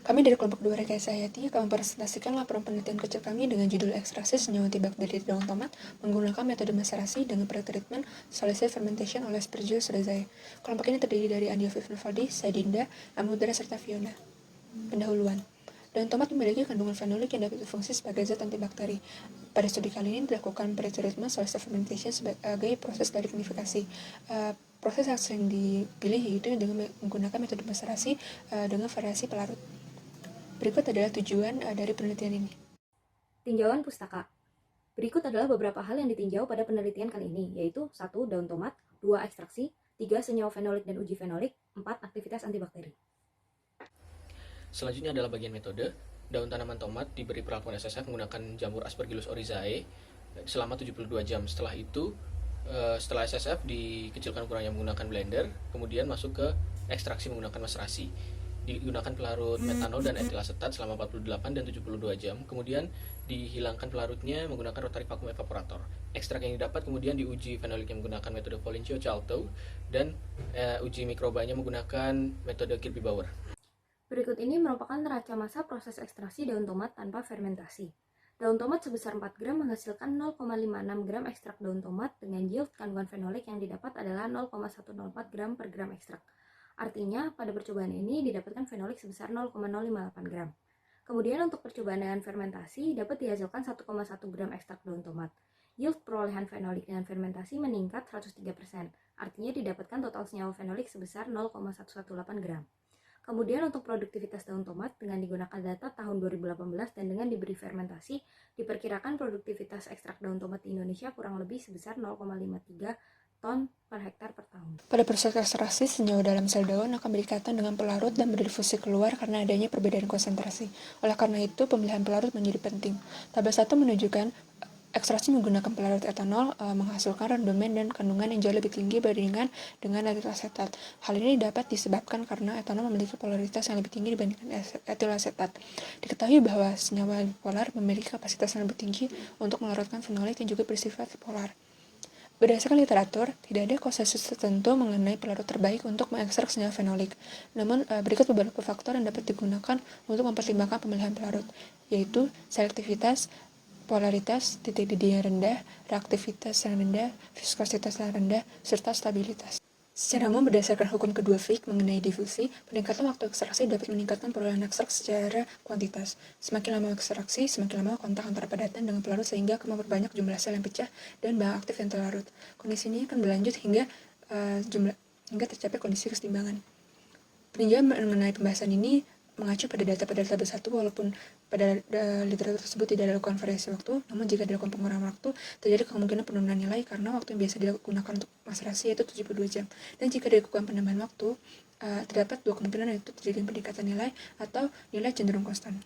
Kami dari kelompok 2 Rekayasa Hayati akan mempresentasikan laporan penelitian kecil kami dengan judul ekstraksi senyawa antibakteri dari daun tomat menggunakan metode maserasi dengan pretreatment solid fermentation oleh Aspergillus cerevisiae. Kelompok ini terdiri dari Andi Fifnvaldi, Saidinda, Amudra, serta Fiona. Pendahuluan. Daun tomat memiliki kandungan fenolik yang dapat berfungsi sebagai zat antibakteri. Pada studi kali ini dilakukan pretreatment solid fermentation sebagai proses dari klinifikasi. Proses yang sering dipilih yaitu dengan menggunakan metode maserasi dengan variasi pelarut. Berikut adalah tujuan dari penelitian ini. Tinjauan pustaka. Berikut adalah beberapa hal yang ditinjau pada penelitian kali ini, yaitu 1. Daun tomat, 2. Ekstraksi, 3. Senyawa fenolik dan uji fenolik, 4. Aktivitas antibakteri. Selanjutnya adalah bagian metode. Daun tanaman tomat diberi perlakuan SSF menggunakan jamur Aspergillus oryzae selama 72 jam. Setelah itu, setelah SSF dikecilkan ukurannya menggunakan blender, kemudian masuk ke ekstraksi menggunakan maserasi. Digunakan pelarut metanol dan etil asetat selama 48 dan 72 jam, kemudian dihilangkan pelarutnya menggunakan rotary vacuum evaporator. Ekstrak yang didapat kemudian diuji fenoliknya menggunakan metode Polincio-Chalto dan uji mikrobanya menggunakan metode Kirby-Bauer. Berikut ini merupakan neraca massa proses ekstraksi daun tomat tanpa fermentasi. Daun tomat sebesar 4 gram menghasilkan 0,56 gram ekstrak daun tomat dengan yield kandungan fenolik yang didapat adalah 0,104 gram per gram ekstrak. Artinya, pada percobaan ini didapatkan fenolik sebesar 0,058 gram. Kemudian untuk percobaan dengan fermentasi dapat dihasilkan 1,1 gram ekstrak daun tomat. Yield perolehan fenolik dengan fermentasi meningkat 103%, artinya didapatkan total senyawa fenolik sebesar 0,118 gram. Kemudian untuk produktivitas daun tomat dengan digunakan data tahun 2018 dan dengan diberi fermentasi, diperkirakan produktivitas ekstrak daun tomat di Indonesia kurang lebih sebesar 0,53 ton per hektar per tahun. Pada proses ekstraksi, senyawa dalam sel daun akan berikatan dengan pelarut dan berdifusi keluar karena adanya perbedaan konsentrasi. Oleh karena itu, pemilihan pelarut menjadi penting. Tabel 1 menunjukkan ekstraksi menggunakan pelarut etanol menghasilkan rendemen dan kandungan yang jauh lebih tinggi dibandingkan dengan etil asetat. Hal ini dapat disebabkan karena etanol memiliki polaritas yang lebih tinggi dibandingkan etil asetat. Diketahui bahwa senyawa bipolar memiliki kapasitas yang lebih tinggi untuk melarutkan fenolik yang juga bersifat polar. Berdasarkan literatur, tidak ada konsensus tertentu mengenai pelarut terbaik untuk mengekstrak senyawa fenolik. Namun, berikut beberapa faktor yang dapat digunakan untuk mempertimbangkan pemilihan pelarut, yaitu selektivitas, polaritas, titik didih yang rendah, reaktivitas yang rendah, viskositas yang rendah, serta stabilitas. Secara umum, berdasarkan hukum kedua Fick mengenai difusi, peningkatan waktu ekstraksi dapat meningkatkan perolehan ekstrak secara kuantitas. Semakin lama ekstraksi, semakin lama kontak antara padatan dengan pelarut sehingga akan memperbanyak jumlah sel yang pecah dan bahan aktif yang terlarut. Kondisi ini akan berlanjut hingga tercapai kondisi keseimbangan. Peninjauan mengenai pembahasan ini mengacu pada data tabel 1, walaupun pada literatur tersebut tidak dilakukan variasi waktu, namun jika dilakukan pengurangan waktu, terjadi kemungkinan penurunan nilai karena waktu yang biasa digunakan untuk maserasi yaitu 72 jam. Dan jika dilakukan penambahan waktu, terdapat dua kemungkinan yaitu terjadi peningkatan nilai atau nilai cenderung konstan.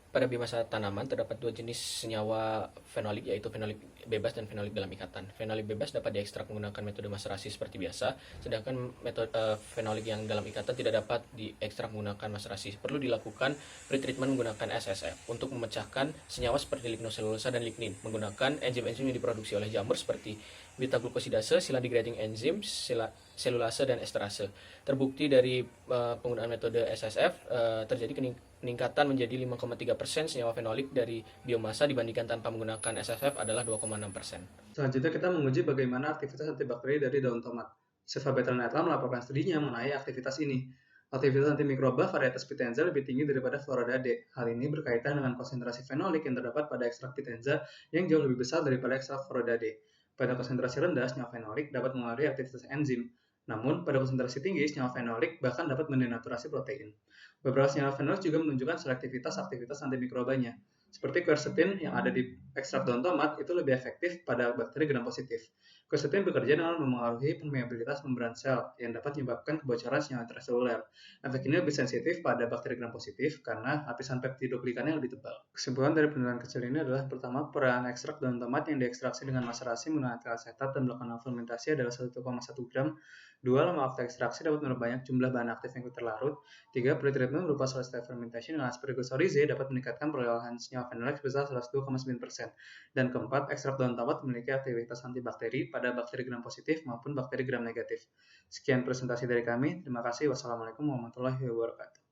Pada biomasa tanaman terdapat dua jenis senyawa fenolik, yaitu fenolik bebas dan fenolik dalam ikatan. Fenolik bebas dapat diekstrak menggunakan metode maserasi seperti biasa, sedangkan metode fenolik yang dalam ikatan tidak dapat diekstrak menggunakan maserasi. Perlu dilakukan pretreatment menggunakan SSF untuk memecahkan senyawa seperti lignoselulosa dan lignin menggunakan enzim-enzim yang diproduksi oleh jamur seperti beta-glukosidase, silane-degrading enzyme, selulase, dan esterase. Terbukti dari penggunaan metode SSF terjadi peningkatan menjadi 5,3% senyawa fenolik dari biomasa dibandingkan tanpa menggunakan SSF adalah 2,6%. Selanjutnya kita menguji bagaimana aktivitas antibakteri dari daun tomat. Siva Bettelnathan melaporkan studinya mengenai aktivitas ini. Aktivitas antimikroba varietas Pitenza lebih tinggi daripada Floridade. Hal ini berkaitan dengan konsentrasi fenolik yang terdapat pada ekstrak Pitenza yang jauh lebih besar daripada ekstrak Floridade. Pada konsentrasi rendah, senyawa fenolik dapat mengaruhi aktivitas enzim. Namun, pada konsentrasi tinggi, senyawa fenolik bahkan dapat mendenaturasi protein. Beberapa senyawa fenolik juga menunjukkan selektivitas aktivitas antimikrobanya. Seperti quercetin yang ada di ekstrak daun tomat itu lebih efektif pada bakteri gram positif. Quercetin bekerja dengan memengaruhi permeabilitas membran sel yang dapat menyebabkan kebocoran senyawa intraseluler. Efek ini lebih sensitif pada bakteri gram positif karena lapisan peptidoglikannya lebih tebal. Kesimpulan dari penelitian kecil ini adalah pertama, peran ekstrak daun tomat yang diekstraksi dengan maserasi menggunakan etil asetat dan melakukan fermentasi adalah 1,1 gram. 2. Lama waktu ekstraksi dapat memperbanyak jumlah bahan aktif yang terlarut. 3. Pretreatment berupa solid state fermentation dengan Aspergillus oryzae dapat meningkatkan perolehan senyawa fenolik sebesar 102,9%. Dan keempat, ekstrak daun tomat memiliki aktivitas antibakteri pada bakteri gram positif maupun bakteri gram negatif. Sekian presentasi dari kami. Terima kasih. Wassalamualaikum warahmatullahi wabarakatuh.